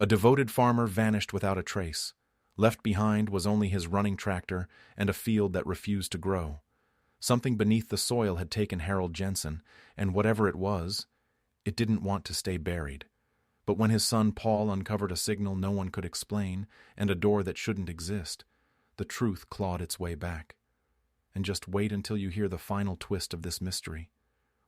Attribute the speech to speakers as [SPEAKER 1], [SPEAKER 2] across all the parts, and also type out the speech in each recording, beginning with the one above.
[SPEAKER 1] A devoted farmer vanished without a trace. Left behind was only his running tractor and a field that refused to grow. Something beneath the soil had taken Harold Jensen, and whatever it was, it didn't want to stay buried. But when his son Paul uncovered a signal no one could explain and a door that shouldn't exist, the truth clawed its way back. And just wait until you hear the final twist of this mystery,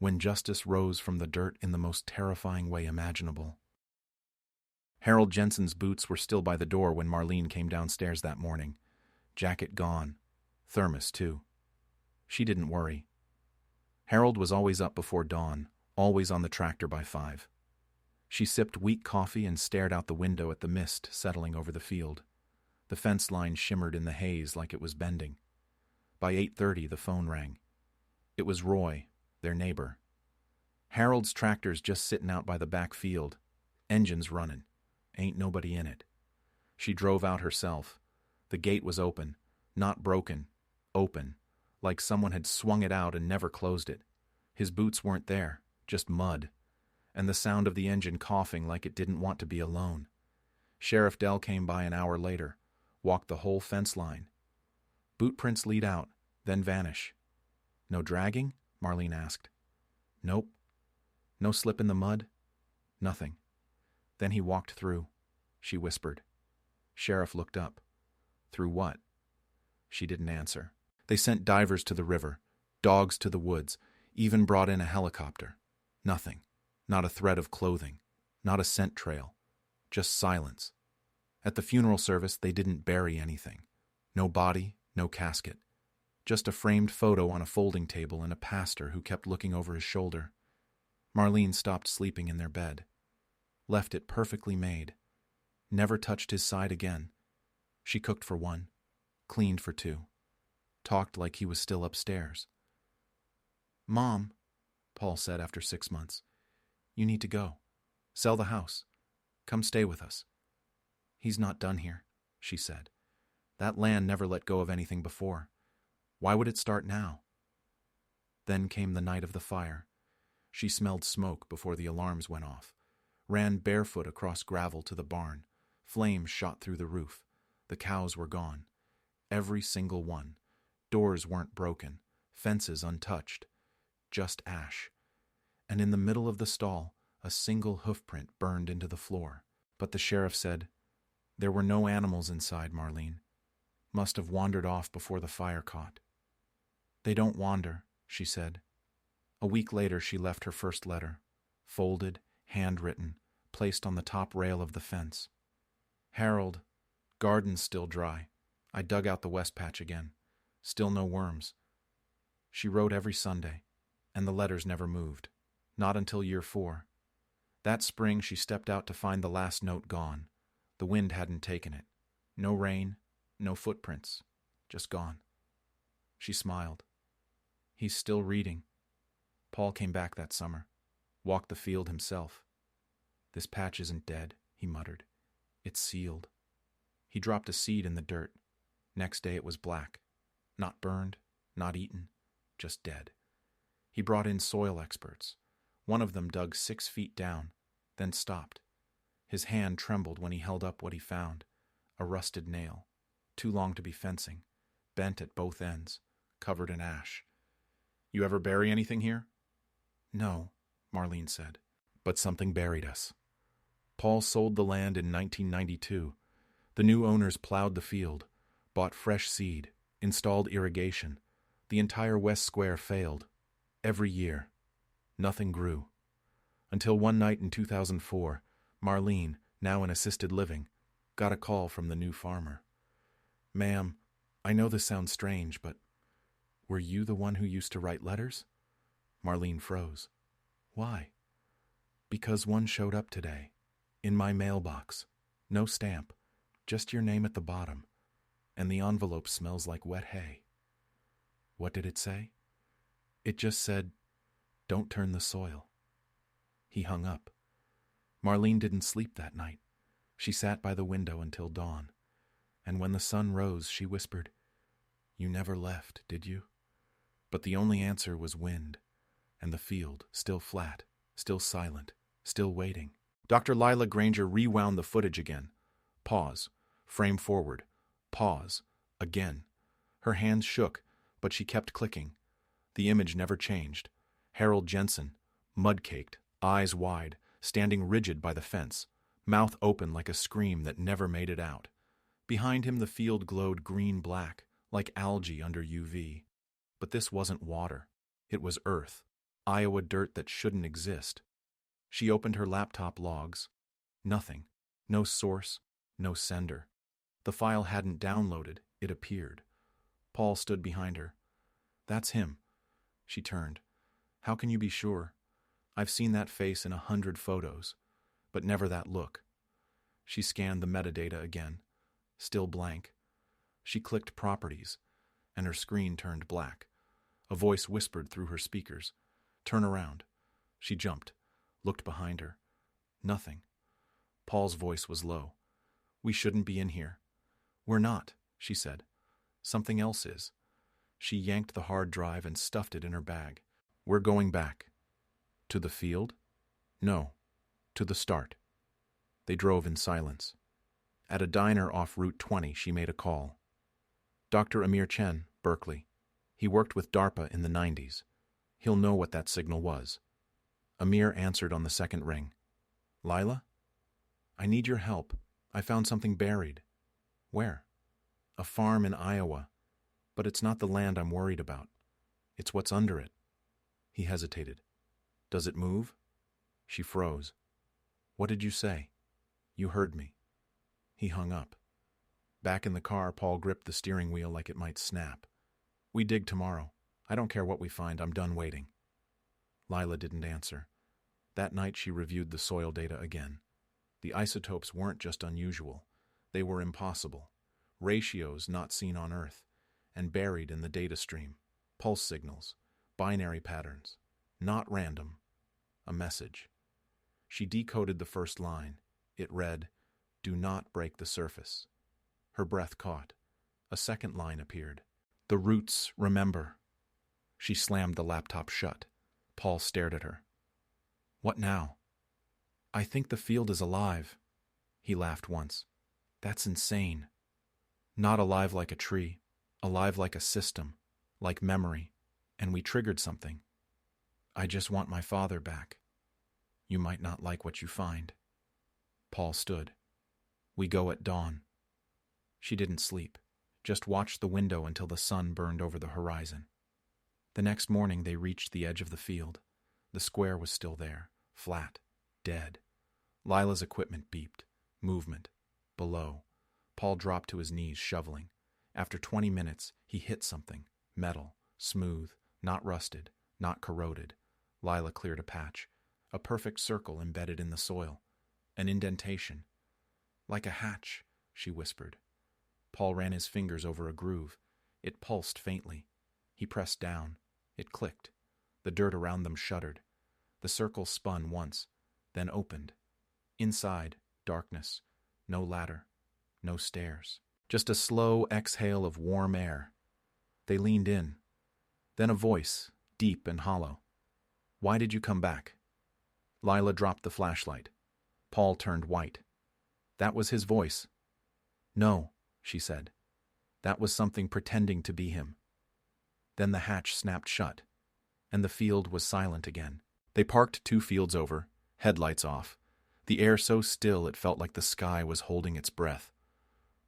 [SPEAKER 1] when justice rose from the dirt in the most terrifying way imaginable. Harold Jensen's boots were still by the door when Marlene came downstairs that morning. Jacket gone. Thermos, too. She didn't worry. Harold was always up before dawn, always on the tractor by 5. She sipped weak coffee and stared out the window at the mist settling over the field. The fence line shimmered in the haze like it was bending. By 8:30, the phone rang. It was Roy, their neighbor. Harold's tractor's just sitting out by the back field. Engine's running. Ain't nobody in it. She drove out herself. The gate was open. Not broken. Open. Like someone had swung it out and never closed it. His boots weren't there. Just mud. And the sound of the engine coughing like it didn't want to be alone. Sheriff Dell came by an hour later. Walked the whole fence line. Boot prints lead out, then vanish. No dragging? Marlene asked. Nope. No slip in the mud? Nothing. Then he walked through. She whispered. Sheriff looked up. Through what? She didn't answer. They sent divers to the river, dogs to the woods, even brought in a helicopter. Nothing. Not a thread of clothing. Not a scent trail. Just silence. At the funeral service, they didn't bury anything. No body, no casket. Just a framed photo on a folding table and a pastor who kept looking over his shoulder. Marlene stopped sleeping in their bed. Left it perfectly made. Never touched his side again. She cooked for 1. Cleaned for 2. Talked like he was still upstairs. Mom, Paul said after 6 months, you need to go. Sell the house. Come stay with us. He's not done here, she said. That land never let go of anything before. Why would it start now? Then came the night of the fire. She smelled smoke before the alarms went off. Ran barefoot across gravel to the barn. Flames shot through the roof. The cows were gone. Every single one. Doors weren't broken. Fences untouched. Just ash. And in the middle of the stall, a single hoofprint burned into the floor. But the sheriff said, there were no animals inside, Marlene. Must have wandered off before the fire caught. They don't wander, she said. A week later, she left her first letter. Folded, handwritten, placed on the top rail of the fence. Harold, garden's still dry. I dug out the west patch again. Still no worms. She wrote every Sunday, and the letters never moved. Not until year 4. That spring, she stepped out to find the last note gone. The wind hadn't taken it. No rain, no footprints. Just gone. She smiled. He's still reading. Paul came back that summer. Walked the field himself. This patch isn't dead, he muttered. It's sealed. He dropped a seed in the dirt. Next day it was black. Not burned, not eaten, just dead. He brought in soil experts. One of them dug 6 feet down, then stopped. His hand trembled when he held up what he found. A rusted nail, too long to be fencing, bent at both ends, covered in ash. You ever bury anything here? No, Marlene said, but something buried us. Paul sold the land in 1992. The new owners plowed the field, bought fresh seed, installed irrigation. The entire West Square failed. Every year. Nothing grew. Until one night in 2004, Marlene, now in assisted living, got a call from the new farmer. Ma'am, I know this sounds strange, but were you the one who used to write letters? Marlene froze. Why? Because one showed up today. In my mailbox. No stamp. Just your name at the bottom. And the envelope smells like wet hay. What did it say? It just said, don't turn the soil. He hung up. Marlene didn't sleep that night. She sat by the window until dawn. And when the sun rose, she whispered, you never left, did you? But the only answer was wind, and the field, still flat, still silent, still waiting. Dr. Lila Granger rewound the footage again. Pause. Frame forward. Pause. Again. Her hands shook, but she kept clicking. The image never changed. Harold Jensen, mud-caked, eyes wide, standing rigid by the fence, mouth open like a scream that never made it out. Behind him the field glowed green-black, like algae under UV. But this wasn't water. It was earth, Iowa dirt that shouldn't exist. She opened her laptop logs. Nothing. No source, no sender. The file hadn't downloaded, it appeared. Paul stood behind her. That's him. She turned. How can you be sure? I've seen that face in 100 photos, but never that look. She scanned the metadata again. Still blank. She clicked Properties, and her screen turned black. A voice whispered through her speakers. Turn around. She jumped, looked behind her. Nothing. Paul's voice was low. We shouldn't be in here. We're not, she said. Something else is. She yanked the hard drive and stuffed it in her bag. We're going back. To the field? No. To the start. They drove in silence. At a diner off Route 20, she made a call. Dr. Amir Chen, Berkeley. He worked with DARPA in the 90s. He'll know what that signal was. Amir answered on the second ring. Lila? I need your help. I found something buried. Where? A farm in Iowa. But it's not the land I'm worried about. It's what's under it. He hesitated. Does it move? She froze. What did you say? You heard me. He hung up. Back in the car, Paul gripped the steering wheel like it might snap. We dig tomorrow. I don't care what we find. I'm done waiting. Lila didn't answer. That night she reviewed the soil data again. The isotopes weren't just unusual. They were impossible. Ratios not seen on Earth, and buried in the data stream. Pulse signals, binary patterns, not random. A message. She decoded the first line. It read, "Do not break the surface." Her breath caught. A second line appeared. "The roots remember." She slammed the laptop shut. Paul stared at her. What now? I think the field is alive. He laughed once. That's insane. Not alive like a tree, alive like a system, like memory, and we triggered something. I just want my father back. You might not like what you find. Paul stood. We go at dawn. She didn't sleep, just watched the window until the sun burned over the horizon. The next morning they reached the edge of the field. The square was still there, flat, dead. Lila's equipment beeped. Movement. Below. Paul dropped to his knees, shoveling. After 20 minutes, he hit something. Metal. Smooth. Not rusted. Not corroded. Lila cleared a patch. A perfect circle embedded in the soil. An indentation. Like a hatch, she whispered. Paul ran his fingers over a groove. It pulsed faintly. He pressed down. It clicked. The dirt around them shuddered. The circle spun once, then opened. Inside, darkness. No ladder. No stairs. Just a slow exhale of warm air. They leaned in. Then a voice, deep and hollow. Why did you come back? Lila dropped the flashlight. Paul turned white. That was his voice. No, she said. That was something pretending to be him. Then the hatch snapped shut, and the field was silent again. They parked 2 fields over, headlights off, the air so still it felt like the sky was holding its breath.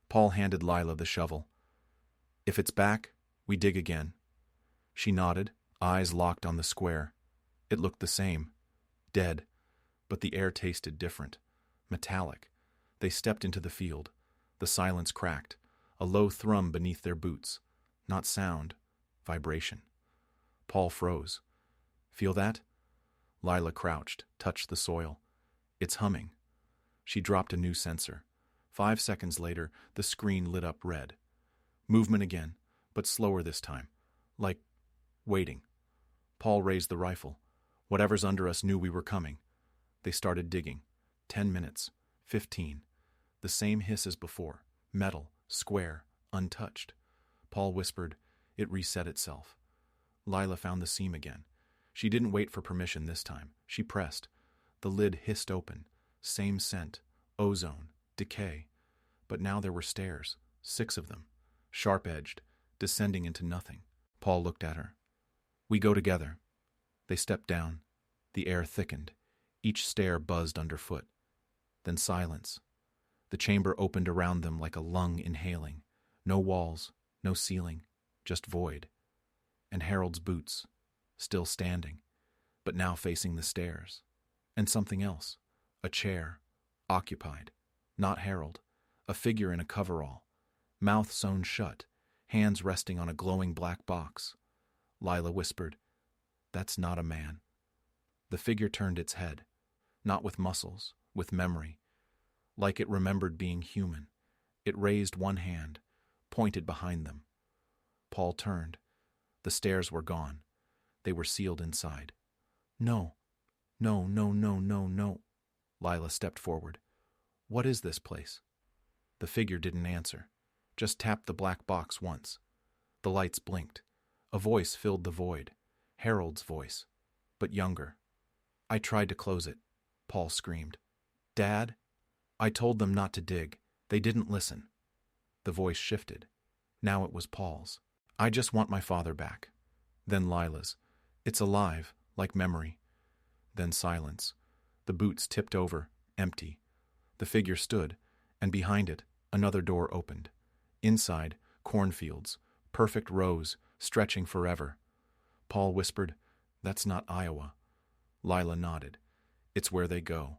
[SPEAKER 1] Paul handed Lila the shovel. If it's back, we dig again. She nodded, eyes locked on the square. It looked the same. Dead. But the air tasted different. Metallic. They stepped into the field. The silence cracked. A low thrum beneath their boots. Not sound. Vibration. Paul froze. Feel that? Lila crouched, touched the soil. It's humming. She dropped a new sensor. 5 seconds later, the screen lit up red. Movement again, but slower this time. Like waiting. Paul raised the rifle. Whatever's under us knew we were coming. They started digging. 10 minutes. 15. The same hiss as before. Metal, square, untouched. Paul whispered, it reset itself. Lila found the seam again. She didn't wait for permission this time. She pressed. The lid hissed open. same scent, ozone, decay. But now there were stairs, 6 of them, sharp-edged, descending into nothing. Paul looked at her. "We go together." They stepped down. The air thickened. Each stair buzzed underfoot. Then silence. The chamber opened around them like a lung inhaling. No walls, no ceiling, just void. And Harold's boots, still standing, but now facing the stairs. And something else, a chair, occupied. Not Harold, a figure in a coverall, mouth sewn shut, hands resting on a glowing black box. Lila whispered, "That's not a man." The figure turned its head, not with muscles, with memory. Like it remembered being human, it raised one hand, pointed behind them. Paul turned. The stairs were gone. They were sealed inside. "No, no, no, no, no, no." Lila stepped forward. "What is this place?" The figure didn't answer, just tapped the black box once. The lights blinked. A voice filled the void. Harold's voice, but younger. "I tried to close it," Paul screamed. "Dad? I told them not to dig. They didn't listen." The voice shifted. Now it was Paul's. "I just want my father back." Then Lila's. "It's alive, like memory." Then silence. The boots tipped over, empty. The figure stood, and behind it, another door opened. Inside, cornfields, perfect rows, stretching forever. Paul whispered, "That's not Iowa." Lila nodded. "It's where they go."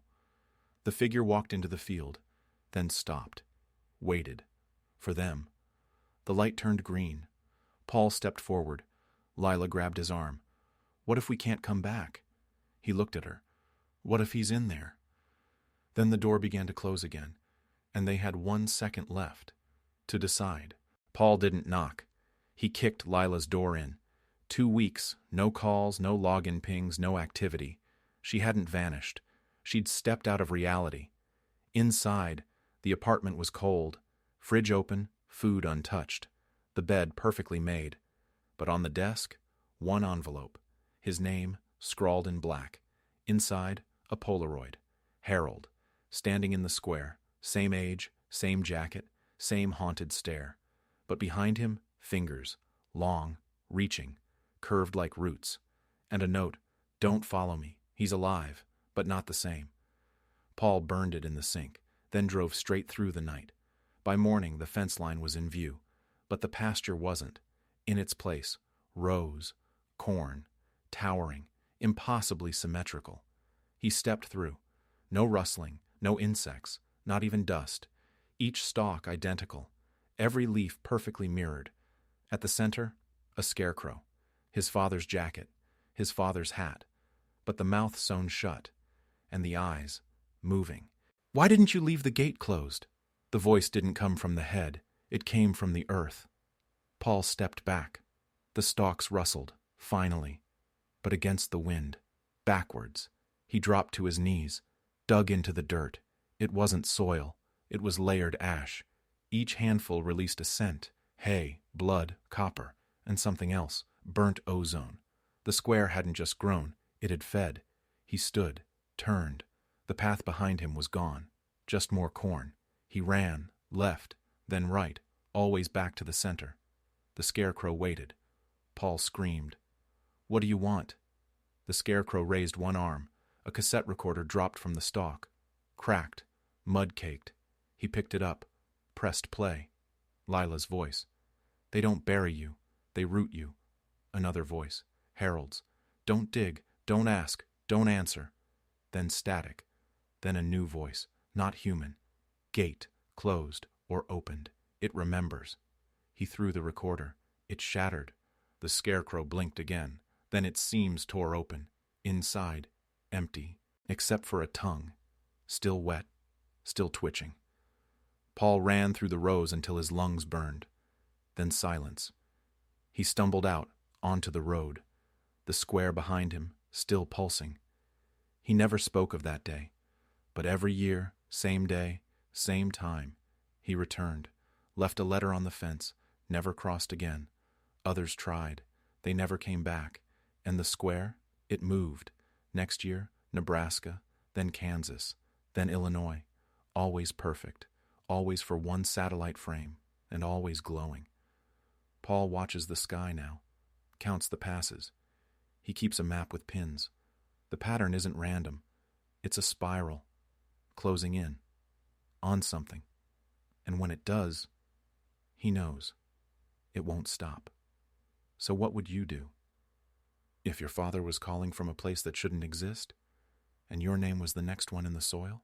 [SPEAKER 1] The figure walked into the field, then stopped, waited. For them. The light turned green. Paul stepped forward. Lila grabbed his arm. "What if we can't come back?" He looked at her. "What if he's in there?" Then the door began to close again, and they had 1 second left to decide. Paul didn't knock. He kicked Lila's door in. 2 weeks, no calls, no login pings, no activity. She hadn't vanished. She'd stepped out of reality. Inside, the apartment was cold, fridge open, food untouched, the bed perfectly made. But on the desk, 1 envelope, his name scrawled in black. Inside, a Polaroid. Harold, standing in the square, same age, same jacket, same haunted stare. But behind him, fingers, long, reaching, curved like roots. And a note, "Don't follow me. He's alive, but not the same." Paul burned it in the sink, then drove straight through the night. By morning, the fence line was in view, but the pasture wasn't. In its place, rows, corn, towering, impossibly symmetrical. He stepped through. No rustling, no insects, not even dust. Each stalk identical, every leaf perfectly mirrored. At the center, a scarecrow, his father's jacket, his father's hat, but the mouth sewn shut, and the eyes moving. "Why didn't you leave the gate closed?" The voice didn't come from the head, it came from the earth. Paul stepped back. The stalks rustled, finally, but against the wind, backwards. He dropped to his knees, dug into the dirt. It wasn't soil, it was layered ash. Each handful released a scent: hay, blood, copper, and something else, burnt ozone. The square hadn't just grown, it had fed. He stood, turned. The path behind him was gone, just more corn. He ran, left, then right, always back to the center. The scarecrow waited. Paul screamed, "What do you want?" The scarecrow raised one arm. A cassette recorder dropped from the stalk. Cracked, mud-caked. He picked it up, pressed play. Lila's voice. "They don't bury you, they root you." Another voice, Harold's. "Don't dig, don't ask, don't answer." Then static. Then a new voice, not human. "Gate, closed or opened. It remembers." He threw the recorder. It shattered. The scarecrow blinked again. Then its seams tore open. Inside, empty, except for a tongue. Still wet, still twitching. Paul ran through the rows until his lungs burned. Then silence. He stumbled out, onto the road. The square behind him, still pulsing. He never spoke of that day. But every year, same day, same time, he returned, left a letter on the fence, never crossed again. Others tried. They never came back. And the square, it moved. Next year, Nebraska, then Kansas, Then Illinois, always perfect, always for one satellite frame, and always glowing. Paul watches the sky now, counts the passes. He keeps a map with pins. The pattern isn't random. It's a spiral, closing in, on something. And when it does, he knows. It won't stop. So what would you do? If your father was calling from a place that shouldn't exist, and your name was the next one in the soil?